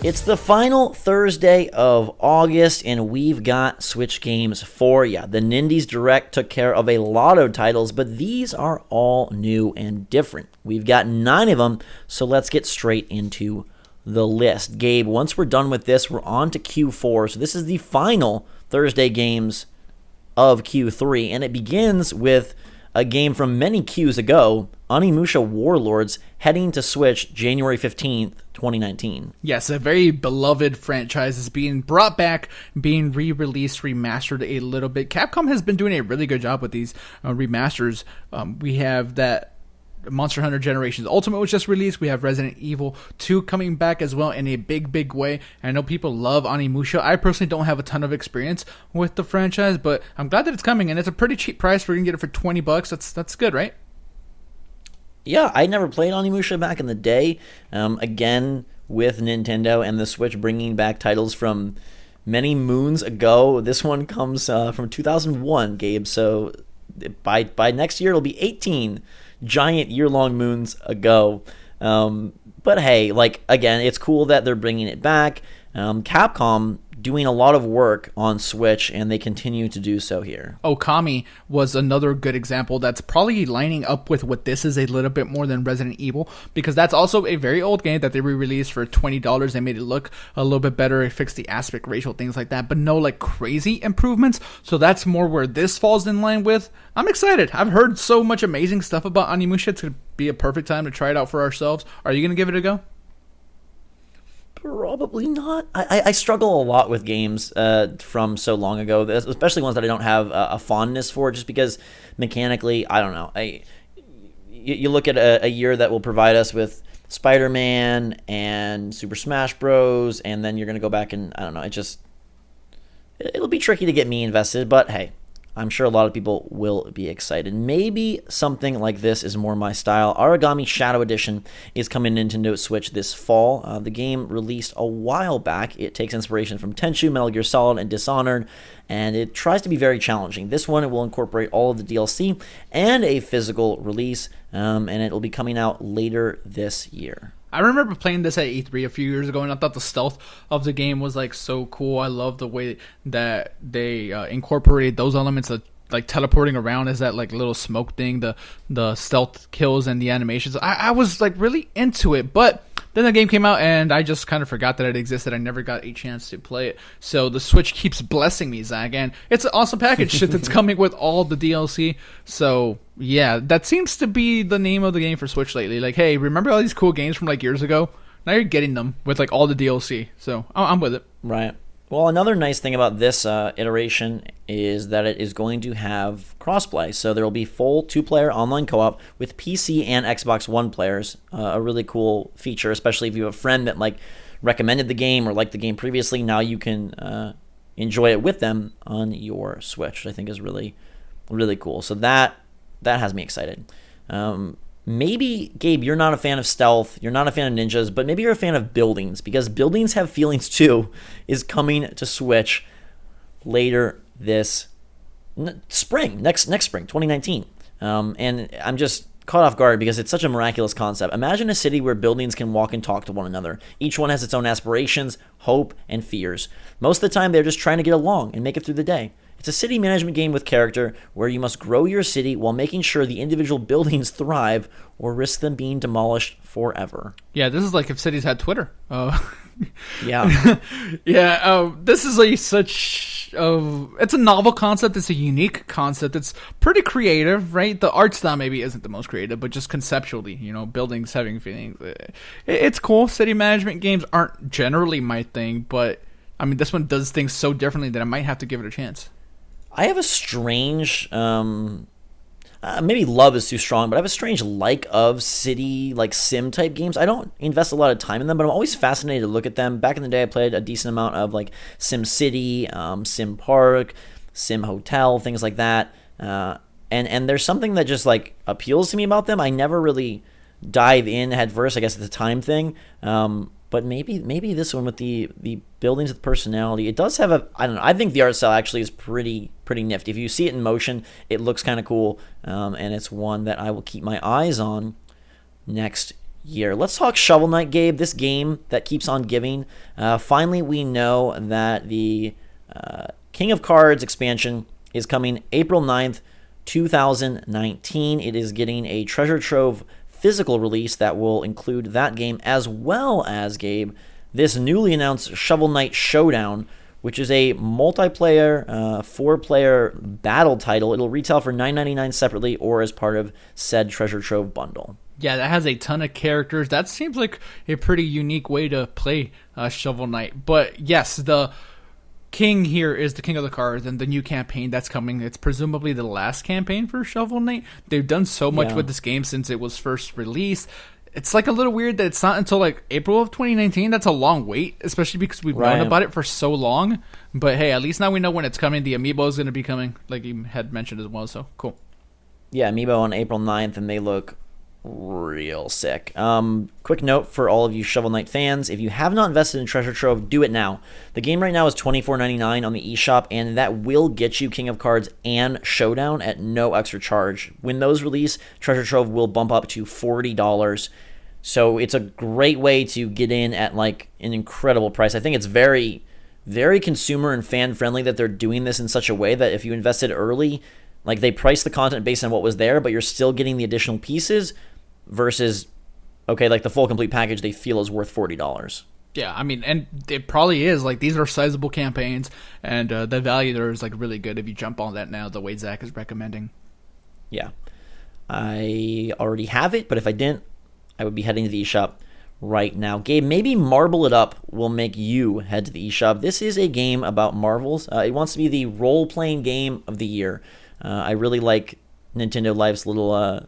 It's the final Thursday of August, and we've got Switch games for ya. The Nindies Direct took care of a lot of titles, but these are all new and different. We've got 9 of them, so let's get straight into the list. Gabe, once we're done with this, we're on to Q4, so this is the final Thursday games of Q3, and it begins with a game from many Qs ago, Onimusha Warlords, heading to Switch January 15th, 2019. Yes, a very beloved franchise is being brought back, being re-released, remastered a little bit. Capcom has been doing a really good job with these remasters. We have that Monster Hunter Generations Ultimate was just released. We have Resident Evil 2 coming back as well in a big way. I know people love Onimusha. I personally don't have a ton of experience with the franchise, but I'm glad that it's coming, and it's a pretty cheap price. We're going to get it for $20. That's good, right? Yeah, I never played Onimusha back in the day. Again, with Nintendo and the Switch bringing back titles from many moons ago. This one comes from 2001, Gabe, so by next year it'll be 18 giant year-long moons ago. But hey, again, it's cool that they're bringing it back. Capcom doing a lot of work on Switch, and they continue to do so here. Okami was another good example that's probably lining up with what this is a little bit more than Resident Evil, because that's also a very old game that they re-released for $20. They made it look a little bit better. It fixed the aspect ratio, things like that, but no crazy improvements. So that's more where this falls in line with. I'm excited. I've heard so much amazing stuff about Onimusha. It's going to be a perfect time to try it out for ourselves. Are you going to give it a go? Probably not. I struggle a lot with games from so long ago, especially ones that I don't have a fondness for, just because mechanically, I don't know. You look at a year that will provide us with Spider-Man and Super Smash Bros., and then you're going to go back and, I don't know, it'll be tricky to get me invested, but hey, I'm sure a lot of people will be excited. Maybe something like this is more my style. Aragami Shadow Edition is coming to Nintendo Switch this fall. The game released a while back. It takes inspiration from Tenchu, Metal Gear Solid, and Dishonored, and it tries to be very challenging. This one will incorporate all of the DLC and a physical release, and it will be coming out later this year. I remember playing this at E3 a few years ago, and I thought the stealth of the game was so cool. I love the way that they incorporated those elements of teleporting around as that little smoke thing, the stealth kills and the animations. I was really into it, but then the game came out and I just kind of forgot that it existed. I never got a chance to play it. So the Switch keeps blessing me, Zach, and it's an awesome package that's coming with all the DLC. So yeah, that seems to be the name of the game for Switch lately. Hey, remember all these cool games from years ago? Now you're getting them with all the DLC. So I'm with it. Right. Well, another nice thing about this iteration is that it is going to have crossplay. So there will be full 2-player online co-op with PC and Xbox One players. A really cool feature, especially if you have a friend that recommended the game or liked the game previously. Now you can enjoy it with them on your Switch, which I think is really, really cool. So that has me excited. Maybe, Gabe, you're not a fan of stealth, you're not a fan of ninjas, but maybe you're a fan of buildings, because Buildings Have Feelings 2 is coming to Switch later this spring, next spring, 2019. And I'm just caught off guard because it's such a miraculous concept. Imagine a city where buildings can walk and talk to one another. Each one has its own aspirations, hope, and fears. Most of the time, they're just trying to get along and make it through the day. It's a city management game with character where you must grow your city while making sure the individual buildings thrive or risk them being demolished forever. Yeah, this is if cities had Twitter. Yeah. Yeah, this is it's a novel concept. It's a unique concept. It's pretty creative, right? The art style maybe isn't the most creative, but just conceptually, buildings having feelings. It's cool. City management games aren't generally my thing, but I mean, this one does things so differently that I might have to give it a chance. I have a strange, maybe love is too strong, but I have a strange of city, sim type games. I don't invest a lot of time in them, but I'm always fascinated to look at them. Back in the day, I played a decent amount of Sim City, Sim Park, Sim Hotel, things like that. And there's something that just appeals to me about them. I never really dive in head first. I guess it's a time thing. But maybe this one with the buildings with personality, it does have I don't know. I think the art style actually is pretty nifty. If you see it in motion, it looks kind of cool, and it's one that I will keep my eyes on next year. Let's talk Shovel Knight, Gabe. This game that keeps on giving. Finally, we know that the King of Cards expansion is coming April 9th, 2019. It is getting a Treasure Trove physical release that will include that game, as well as, Gabe, this newly announced Shovel Knight Showdown, which is a multiplayer, 4-player battle title. It'll retail for $9.99 separately or as part of said Treasure Trove bundle. Yeah, that has a ton of characters. That seems like a pretty unique way to play Shovel Knight. But yes, the king here is the King of the Cards, and the new campaign that's coming, it's presumably the last campaign for Shovel Knight. They've done so much with this game since it was first released. It's like a little weird that it's not until like April of 2019. That's a long wait, especially because we've known about it for so long. But hey, at least now we know when it's coming. The amiibo is going to be coming, like you had mentioned as well, so cool. Yeah, amiibo on April 9th, and they look real sick. Quick note for all of you Shovel Knight fans, if you have not invested in Treasure Trove, do it now. The game right now is $24.99 on the eShop, and that will get you King of Cards and Showdown at no extra charge. When those release, Treasure Trove will bump up to $40. So it's a great way to get in at like an incredible price. I think it's very, very consumer and fan friendly that they're doing this in such a way that if you invested early, like they price the content based on what was there, but you're still getting the additional pieces versus, okay, like the full complete package they feel is worth $40. Yeah, I mean, and it probably is. Like, these are sizable campaigns, and the value there is like really good if you jump on that now the way Zach is recommending. Yeah. I already have it, but if I didn't, I would be heading to the eShop right now. Gabe, maybe Marble It Up will make you head to the eShop. This is a game about marbles. It wants to be the role-playing game of the year. I really like Nintendo Life's little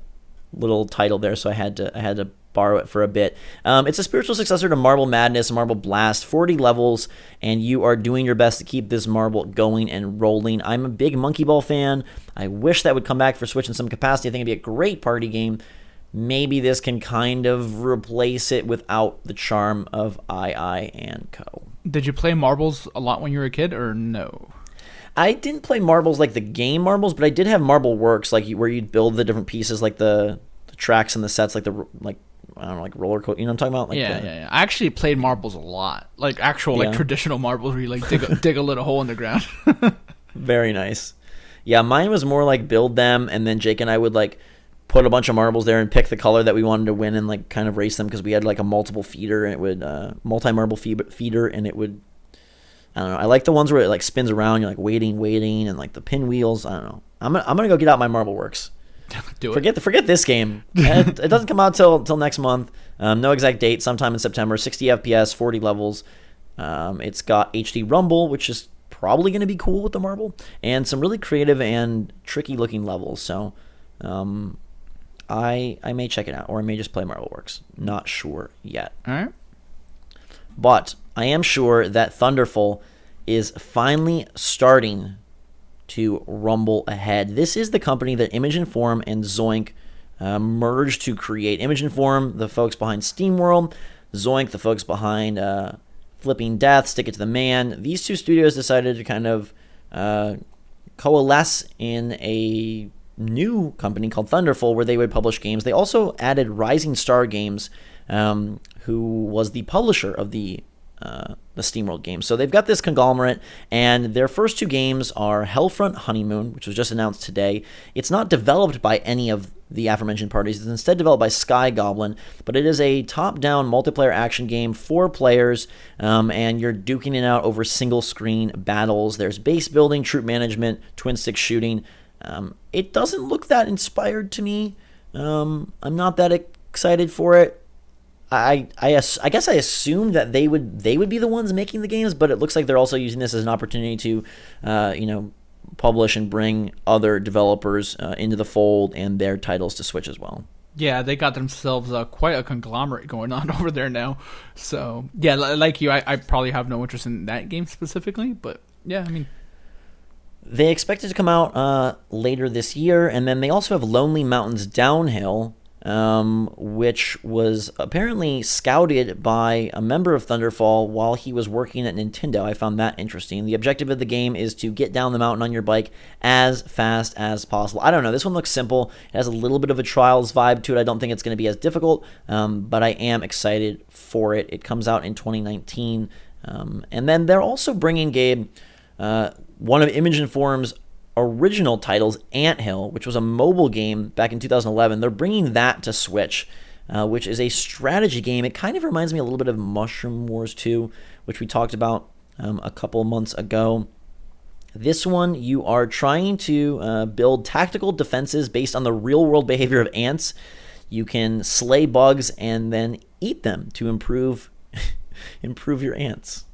title there, so I had to borrow it for a bit. It's a spiritual successor to Marble Madness, Marble Blast, 40 levels, and you are doing your best to keep this marble going and rolling. I'm a big Monkey Ball fan. I wish that would come back for Switch in some capacity. I think it'd be a great party game. Maybe this can kind of replace it without the charm of II and Co. Did you play marbles a lot when you were a kid, or no? I didn't play marbles like the game marbles, but I did have Marble Works, like where you'd build the different pieces, like the tracks and the sets, like I don't know, like roller coaster. You know what I'm talking about? Like yeah. I actually played marbles a lot, like actual like traditional marbles where you like dig a little hole in the ground. Very nice. Yeah, mine was more like build them, and then Jake and I would like put a bunch of marbles there and pick the color that we wanted to win and like kind of race them because we had like a multiple feeder and it would multi-marble feeder, and it would, I don't know. I like the ones where it like spins around. You're like waiting, and like the pinwheels. I don't know. I'm gonna go get out my Marble Works. Do it. Forget this game. It doesn't come out till next month. No exact date. Sometime in September. 60 FPS, 40 levels. It's got HD Rumble, which is probably gonna be cool with the marble, and some really creative and tricky looking levels. So, I may check it out, or I may just play Marble Works. Not sure yet. All right. But I am sure that Thunderful is finally starting to rumble ahead. This is the company that Image and Form and Zoink merged to create. Image and Form, the folks behind SteamWorld. Zoink, the folks behind Flipping Death, Stick It to the Man. These two studios decided to kind of coalesce in a new company called Thunderful, where they would publish games. They also added Rising Star Games, who was the publisher of the SteamWorld games. So they've got this conglomerate, and their first two games are Hellfront Honeymoon, which was just announced today. It's not developed by any of the aforementioned parties. It's instead developed by Sky Goblin, but it is a top-down multiplayer action game, 4 players, and you're duking it out over single-screen battles. There's base building, troop management, twin-stick shooting. It doesn't look that inspired to me. I'm not that excited for it. I guess I assumed that they would be the ones making the games, but it looks like they're also using this as an opportunity to, publish and bring other developers into the fold and their titles to Switch as well. Yeah, they got themselves quite a conglomerate going on over there now. So yeah, like you, I probably have no interest in that game specifically, but yeah, I mean. They expect it to come out later this year, and then they also have Lonely Mountains Downhill, which was apparently scouted by a member of Thunderfall while he was working at Nintendo. I found that interesting. The objective of the game is to get down the mountain on your bike as fast as possible. I don't know. This one looks simple. It has a little bit of a Trials vibe to it. I don't think it's going to be as difficult, but I am excited for it. It comes out in 2019. And then they're also bringing, Gabe, one of Image Inform's original titles, Anthill, which was a mobile game back in 2011. They're bringing that to Switch, which is a strategy game. It kind of reminds me a little bit of Mushroom Wars 2, which we talked about a couple months ago. This one, you are trying to build tactical defenses based on the real-world behavior of ants. You can slay bugs and then eat them to improve your ants.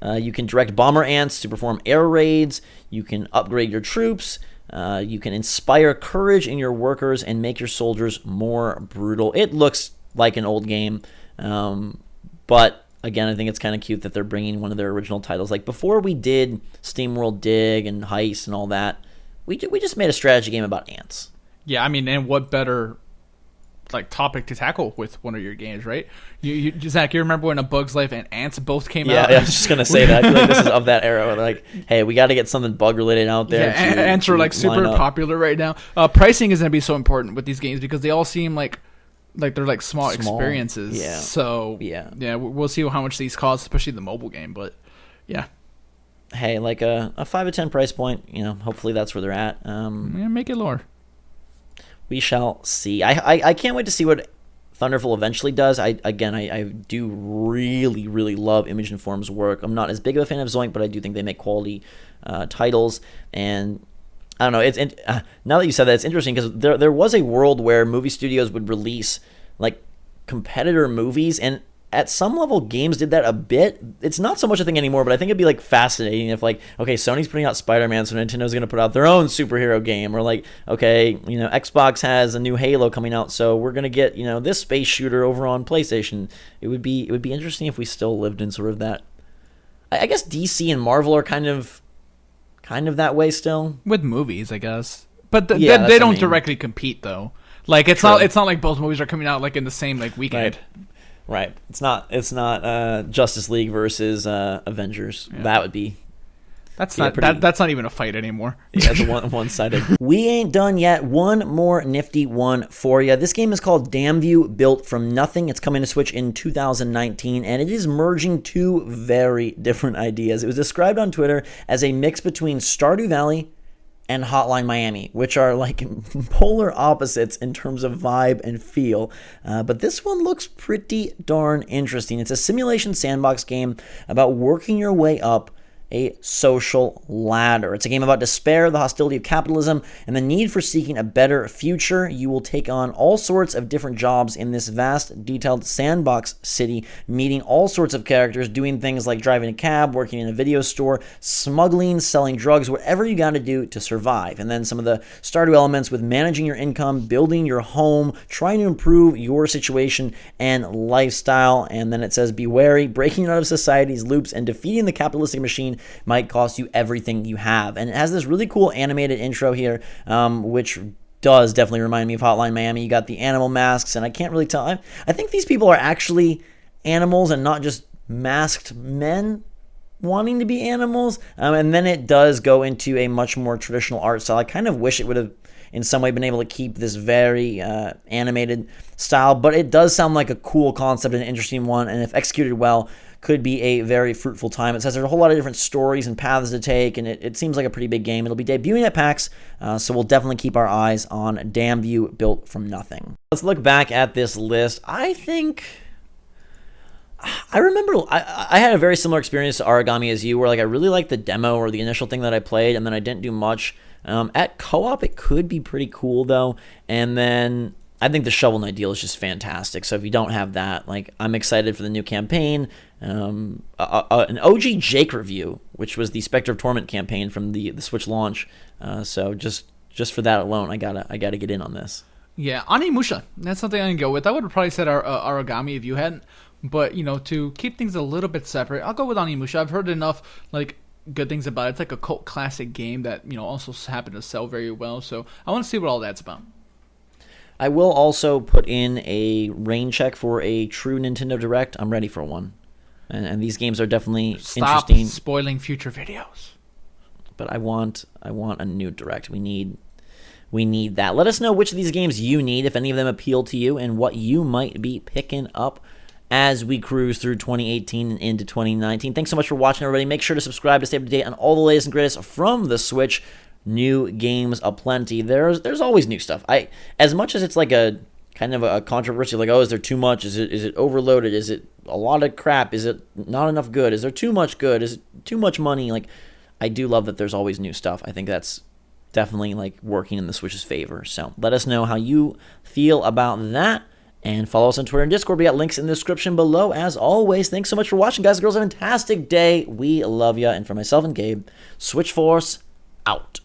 You can direct bomber ants to perform air raids. You can upgrade your troops. You can inspire courage in your workers and make your soldiers more brutal. It looks like an old game, but again, I think it's kind of cute that they're bringing one of their original titles. Like before we did SteamWorld Dig and Heist and all that, we just made a strategy game about ants. Yeah, I mean, and what better topic to tackle with one of your games, right? Zach, you remember when A Bug's Life and Ants both came out? Yeah, I was just gonna say that. I feel like this is of that era. Where like, hey, we got to get something bug related out there. Yeah, Ants are super popular right now. Pricing is gonna be so important with these games because they all seem like they're small experiences. Yeah. So yeah, we'll see how much these cost, especially the mobile game. But yeah. Hey, like a 5 to 10 price point. Hopefully that's where they're at. Make it lower. We shall see. I can't wait to see what Thunderful eventually does. I do really, really love Image Inform's work. I'm not as big of a fan of Zoink, but I do think they make quality titles. And I don't know. Now that you said that, it's interesting because there was a world where movie studios would release competitor movies, and at some level, games did that a bit. It's not so much a thing anymore, but I think it'd be fascinating if okay, Sony's putting out Spider-Man, so Nintendo's going to put out their own superhero game, or okay, Xbox has a new Halo coming out, so we're going to get this space shooter over on PlayStation. It would be interesting if we still lived in sort of that. I guess DC and Marvel are kind of that way still with movies, I guess, but they don't directly compete though. It's not like both movies are coming out in the same weekend. Right. It's not Justice League versus Avengers. Yeah. That would be. That's not even a fight anymore. Yeah, it's one-sided. We ain't done yet. One more nifty one for you. This game is called Damnview Built from Nothing. It's coming to Switch in 2019, and it is merging two very different ideas. It was described on Twitter as a mix between Stardew Valley and Hotline Miami, which are polar opposites in terms of vibe and feel. But this one looks pretty darn interesting. It's a simulation sandbox game about working your way up a social ladder. It's a game about despair, the hostility of capitalism, and the need for seeking a better future. You will take on all sorts of different jobs in this vast, detailed sandbox city, meeting all sorts of characters, doing things like driving a cab, working in a video store, smuggling, selling drugs, whatever you got to do to survive. And then some of the Stardew elements with managing your income, building your home, trying to improve your situation and lifestyle. And then it says, be wary, breaking out of society's loops and defeating the capitalistic machine might cost you everything you have. And it has this really cool animated intro here, which does definitely remind me of Hotline Miami. You got the animal masks, and I can't really tell. I think these people are actually animals and not just masked men wanting to be animals. And then it does go into a much more traditional art style. I kind of wish it would have in some way been able to keep this very animated style, but it does sound like a cool concept and an interesting one, and if executed well, could be a very fruitful time. It says there's a whole lot of different stories and paths to take, and it seems like a pretty big game. It'll be debuting at PAX, so we'll definitely keep our eyes on Damnview Built from Nothing. Let's look back at this list. I remember I had a very similar experience to Aragami as you, where I really liked the demo or the initial thing that I played, and then I didn't do much. At co-op, it could be pretty cool, though, and then I think the Shovel Knight deal is just fantastic. So if you don't have that, I'm excited for the new campaign. An OG Jake review, which was the Spectre of Torment campaign from the Switch launch. So just for that alone, I gotta get in on this. Yeah, Onimusha. That's something I can go with. I would have probably said Aragami if you hadn't. But to keep things a little bit separate, I'll go with Onimusha. I've heard enough good things about it. It's like a cult classic game that also happened to sell very well. So I want to see what all that's about. I will also put in a rain check for a true Nintendo Direct. I'm ready for one. And these games are definitely Stop interesting. spoiling future videos. But I want a new Direct. We need that. Let us know which of these games you need, if any of them appeal to you, and what you might be picking up as we cruise through 2018 and into 2019. Thanks so much for watching, everybody. Make sure to subscribe to stay up to date on all the latest and greatest from the Switch. New games aplenty. There's always new stuff. As much as it's like a kind of a controversy, like, oh, is there too much? Is it overloaded? Is it a lot of crap? Is it not enough good? Is there too much good? Is it too much money? Like, I do love that there's always new stuff. I think that's definitely like working in the Switch's favor. So let us know how you feel about that. And follow us on Twitter and Discord. We got links in the description below. As always, thanks so much for watching, guys and girls. Have a fantastic day. We love you. And for myself and Gabe, Switch Force out.